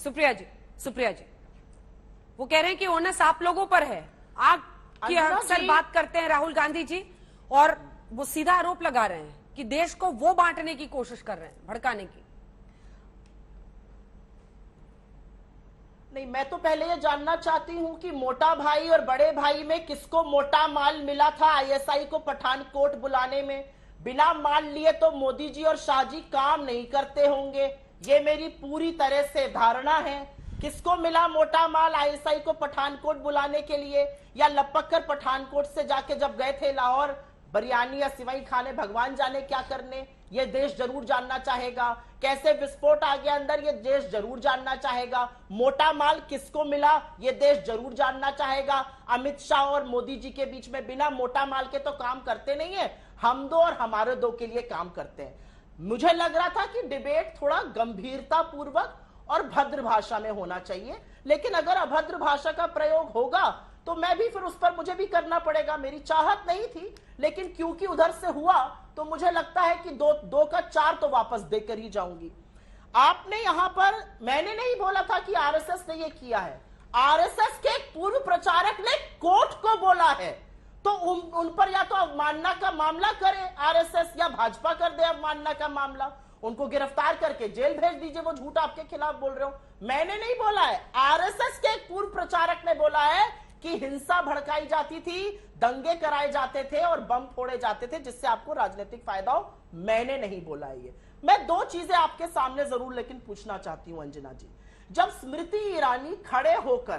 सुप्रिया जी, सुप्रिया जी, वो कह रहे हैं कि ओनस आप लोगों पर है। आप की अक्सर बात करते हैं राहुल गांधी जी, और वो सीधा आरोप लगा रहे हैं कि देश को वो बांटने की कोशिश कर रहे हैं, भड़काने की। नहीं, मैं तो पहले ये जानना चाहती हूं कि मोटा भाई और बड़े भाई में किसको मोटा माल मिला था आईएसआई को पठानकोट बुलाने में। बिना माल लिए तो मोदी जी और शाह जी काम नहीं करते होंगे, ये मेरी पूरी तरह से धारणा है। किसको मिला मोटा माल आईएसआई को पठानकोट बुलाने के लिए, या लपक कर पठानकोट से जाके जब गए थे लाहौर बिरयानी या सिवई खाने, भगवान जाने क्या करने, ये देश जरूर जानना चाहेगा। कैसे विस्फोट आ गया अंदर, ये देश जरूर जानना चाहेगा। मोटा माल किसको मिला, ये देश जरूर जानना चाहेगा। अमित शाह और मोदी जी के बीच में बिना मोटा माल के तो काम करते नहीं है, हम दो और हमारे दो के लिए काम करते हैं। मुझे लग रहा था कि डिबेट थोड़ा गंभीरता पूर्वक और भद्र भाषा में होना चाहिए, लेकिन अगर अभद्र भाषा का प्रयोग होगा तो मैं भी फिर उस पर मुझे भी करना पड़ेगा। मेरी चाहत नहीं थी, लेकिन क्योंकि उधर से हुआ तो मुझे लगता है कि दो का चार तो वापस देकर ही जाऊंगी। आपने यहां पर, मैंने नहीं बोला था कि आरएसएस ने ये किया है, आरएसएस के एक पूर्व प्रचारक ने कोर्ट को बोला है, तो उन पर या तो अवमानना का मामला करे आरएसएस, या भाजपा कर दे अवमानना का मामला, उनको गिरफ्तार करके जेल भेज दीजिए। वो झूठ आपके खिलाफ बोल रहे हो, मैंने नहीं बोला है, आरएसएस के एक पूर्व प्रचारक ने बोला है कि हिंसा भड़काई जाती थी, दंगे कराए जाते थे और बम फोड़े जाते थे जिससे आपको राजनीतिक फायदा हो। मैंने नहीं बोला ये। मैं दो चीजें आपके सामने जरूर लेकिन पूछना चाहती हूं अंजना जी। जब स्मृति ईरानी खड़े होकर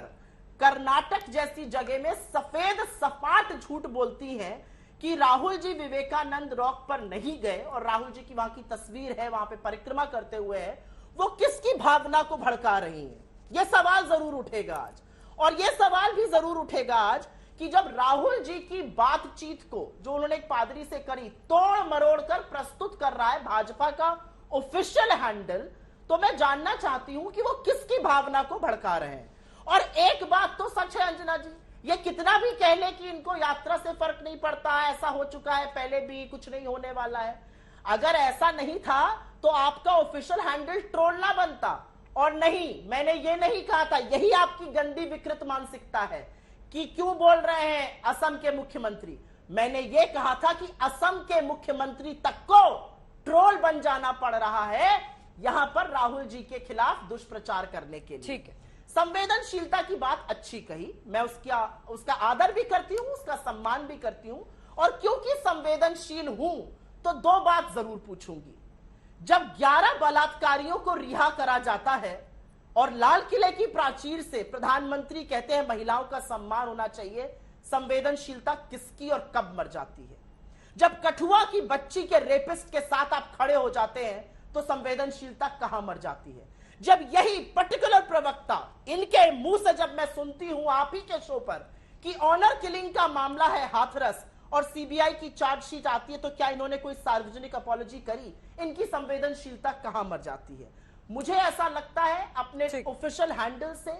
कर्नाटक जैसी जगह में सफेद सपाट झूठ बोलती हैं कि राहुल जी विवेकानंद रॉक पर नहीं गए, और राहुल जी की वहां की तस्वीर है, वहां पे परिक्रमा करते हुए है, वो किसकी भावना को भड़का रही हैं? यह सवाल जरूर उठेगा आज। और यह सवाल भी जरूर उठेगा आज कि जब राहुल जी की बातचीत को, जो उन्होंने एक पादरी से करी, तोड़ मरोड़ कर प्रस्तुत कर रहा है भाजपा का ऑफिशियल हैंडल, तो मैं जानना चाहती हूं कि वो किसकी भावना को भड़का रहे हैं। और एक बात तो सच है अंजना जी, ये कितना भी कह ले कि इनको यात्रा से फर्क नहीं पड़ता, ऐसा हो चुका है पहले भी, कुछ नहीं होने वाला है। अगर ऐसा नहीं था तो आपका ऑफिशियल हैंडल ट्रोल ना बनता। और नहीं, मैंने ये नहीं कहा था, यही आपकी गंदी विकृत मानसिकता है कि क्यों बोल रहे हैं असम के मुख्यमंत्री। मैंने ये कहा था कि असम के मुख्यमंत्री तक को ट्रोल बन जाना पड़ रहा है यहां पर राहुल जी के खिलाफ दुष्प्रचार करने के लिए। ठीक है, संवेदनशीलता की बात अच्छी कही, मैं उसका आदर भी करती हूं, उसका सम्मान भी करती हूं। और क्योंकि संवेदनशील हूं तो दो बात जरूर पूछूंगी। जब 11 बलात्कारियों को रिहा करा जाता है और लाल किले की प्राचीर से प्रधानमंत्री कहते हैं महिलाओं का सम्मान होना चाहिए, संवेदनशीलता किसकी और कब मर जाती है? जब कठुआ की बच्ची के रेपिस्ट के साथ आप खड़े हो जाते हैं तो संवेदनशीलता कहां मर जाती है? जब यही पर्टिकुलर प्रवक्ता, इनके मुंह से जब मैं सुनती हूं आप ही के शो पर कि ऑनर किलिंग का मामला है हाथरस और सीबीआई की चार्जशीट आती है, तो क्या इन्होंने कोई सार्वजनिक अपॉलॉजी करी? इनकी संवेदनशीलता कहां मर जाती है? मुझे ऐसा लगता है अपने ऑफिशियल हैंडल से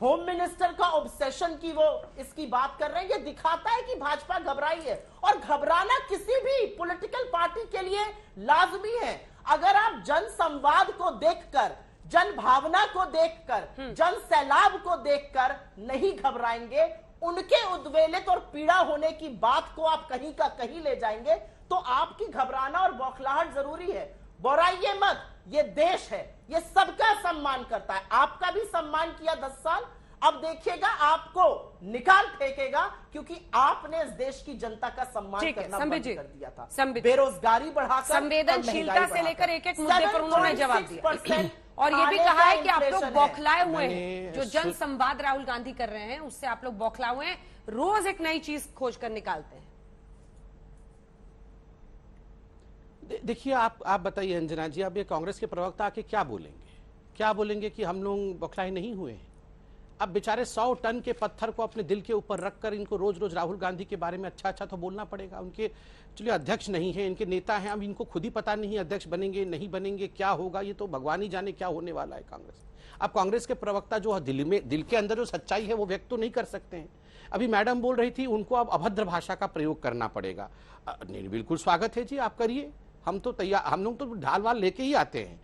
होम मिनिस्टर का ऑब्सेशन की वो इसकी बात कर रहे हैं, ये दिखाता है कि भाजपा घबराई है। और घबराना किसी भी पॉलिटिकल पार्टी के लिए लाजमी है। अगर आप जन संवाद को देखकर, जन भावना को देखकर, जन सैलाब को देखकर नहीं घबराएंगे, उनके उद्वेलित और पीड़ा होने की बात को आप कहीं का कहीं ले जाएंगे, तो आपकी घबराना और बौखलाहट जरूरी है। बोराइए मत, ये देश है, ये सबका सम्मान करता है। आपका भी सम्मान किया 10 साल, अब देखिएगा आपको निकाल फेंकेगा, क्योंकि आपने इस देश की जनता का सम्मान करना बंद कर दिया था। बेरोजगारी बढ़ाकर, संवेदनशीलता से लेकर एक-एक मुद्दे पर उन्होंने जवाब दिया और ये भी कहा है कि आप लोग बौखलाए हुए हैं। जो जन संवाद राहुल गांधी कर रहे हैं उससे आप लोग बौखलाए हुए हैं, रोज एक नई चीज खोज कर निकालते हैं। देखिए, आप बताइए अंजना जी, अब ये कांग्रेस के प्रवक्ता आके क्या बोलेंगे कि हम लोग बौखलाए नहीं हुए हैं? अब बेचारे 100 टन के पत्थर को अपने दिल के ऊपर रखकर इनको रोज रोज राहुल गांधी के बारे में अच्छा तो बोलना पड़ेगा। उनके चलिए अध्यक्ष नहीं है, इनके नेता हैं, अब इनको खुद ही पता नहीं अध्यक्ष बनेंगे नहीं बनेंगे, क्या होगा, ये तो भगवान ही जाने क्या होने वाला है कांग्रेस। अब कांग्रेस के प्रवक्ता जो दिल के अंदर जो सच्चाई है वो व्यक्त तो नहीं कर सकते हैं। अभी मैडम बोल रही थी उनको अब अभद्र भाषा का प्रयोग करना पड़ेगा। नहीं, बिल्कुल स्वागत है जी, आप करिए, हम तो तैयार, हम लोग तो ढाल वाल लेके ही आते हैं।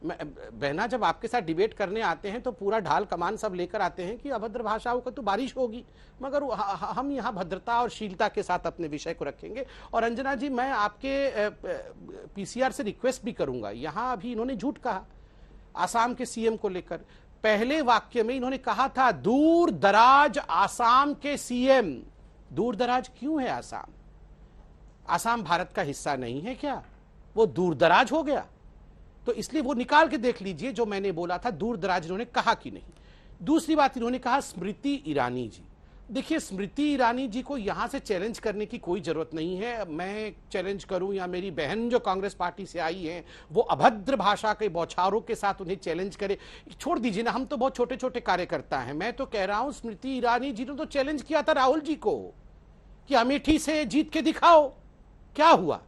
बहना, जब आपके साथ डिबेट करने आते हैं तो पूरा ढाल कमान सब लेकर आते हैं कि अभद्र भाषाओं का तो बारिश होगी, मगर हम यहाँ भद्रता और शीलता के साथ अपने विषय को रखेंगे। और अंजना जी, मैं आपके पीसीआर से रिक्वेस्ट भी करूंगा, यहाँ अभी इन्होंने झूठ कहा आसाम के सीएम को लेकर। पहले वाक्य में इन्होंने कहा था दूर दराज आसाम के सीएम। दूर दराज क्यों है आसाम? आसाम भारत का हिस्सा नहीं है क्या? वो दूर दराज हो गया? तो इसलिए वो निकाल के देख लीजिए जो मैंने बोला था, दूर दराज इन्होंने कहा कि नहीं। दूसरी बात, इन्होंने कहा स्मृति ईरानी जी। देखिए, स्मृति ईरानी जी को यहां से चैलेंज करने की कोई जरूरत नहीं है। मैं चैलेंज करूं या मेरी बहन जो कांग्रेस पार्टी से आई है वो अभद्र भाषा के बौछारों के साथ उन्हें चैलेंज करे, छोड़ दीजिए ना, हम तो बहुत छोटे छोटे कार्यकर्ता हैं। मैं तो कह रहा हूं, स्मृति ईरानी जी ने तो चैलेंज किया था राहुल जी को कि अमेठी से जीत के दिखाओ। क्या हुआ?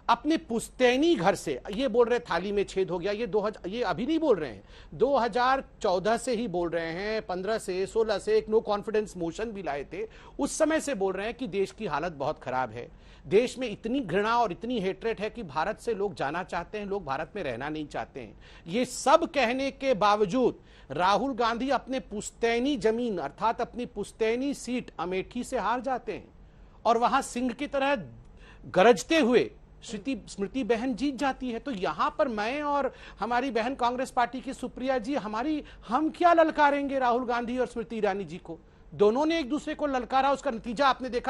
अपने पुश्तैनी घर से ये बोल रहे थाली में छेद हो गया। ये अभी नहीं बोल रहे हैं, 2014 से ही बोल रहे हैं, 15 से 16 से एक नो कॉन्फिडेंस मोशन भी लाए थे, उस समय से बोल रहे हैं कि देश की हालत बहुत खराब है, देश में इतनी घृणा और इतनी हेट्रेट है कि भारत से लोग जाना चाहते हैं, लोग भारत में रहना नहीं चाहते हैं। ये सब कहने के बावजूद राहुल गांधी अपने पुश्तैनी जमीन अर्थात अपनी पुश्तैनी सीट अमेठी से हार जाते हैं और वहां सिंह की तरह गरजते हुए स्मृति बहन जीत जाती है। तो यहां पर मैं और हमारी बहन कांग्रेस पार्टी की सुप्रिया जी, हम क्या ललकारेंगे राहुल गांधी और स्मृति ईरानी जी को? दोनों ने एक दूसरे को ललकारा, उसका नतीजा आपने देखा।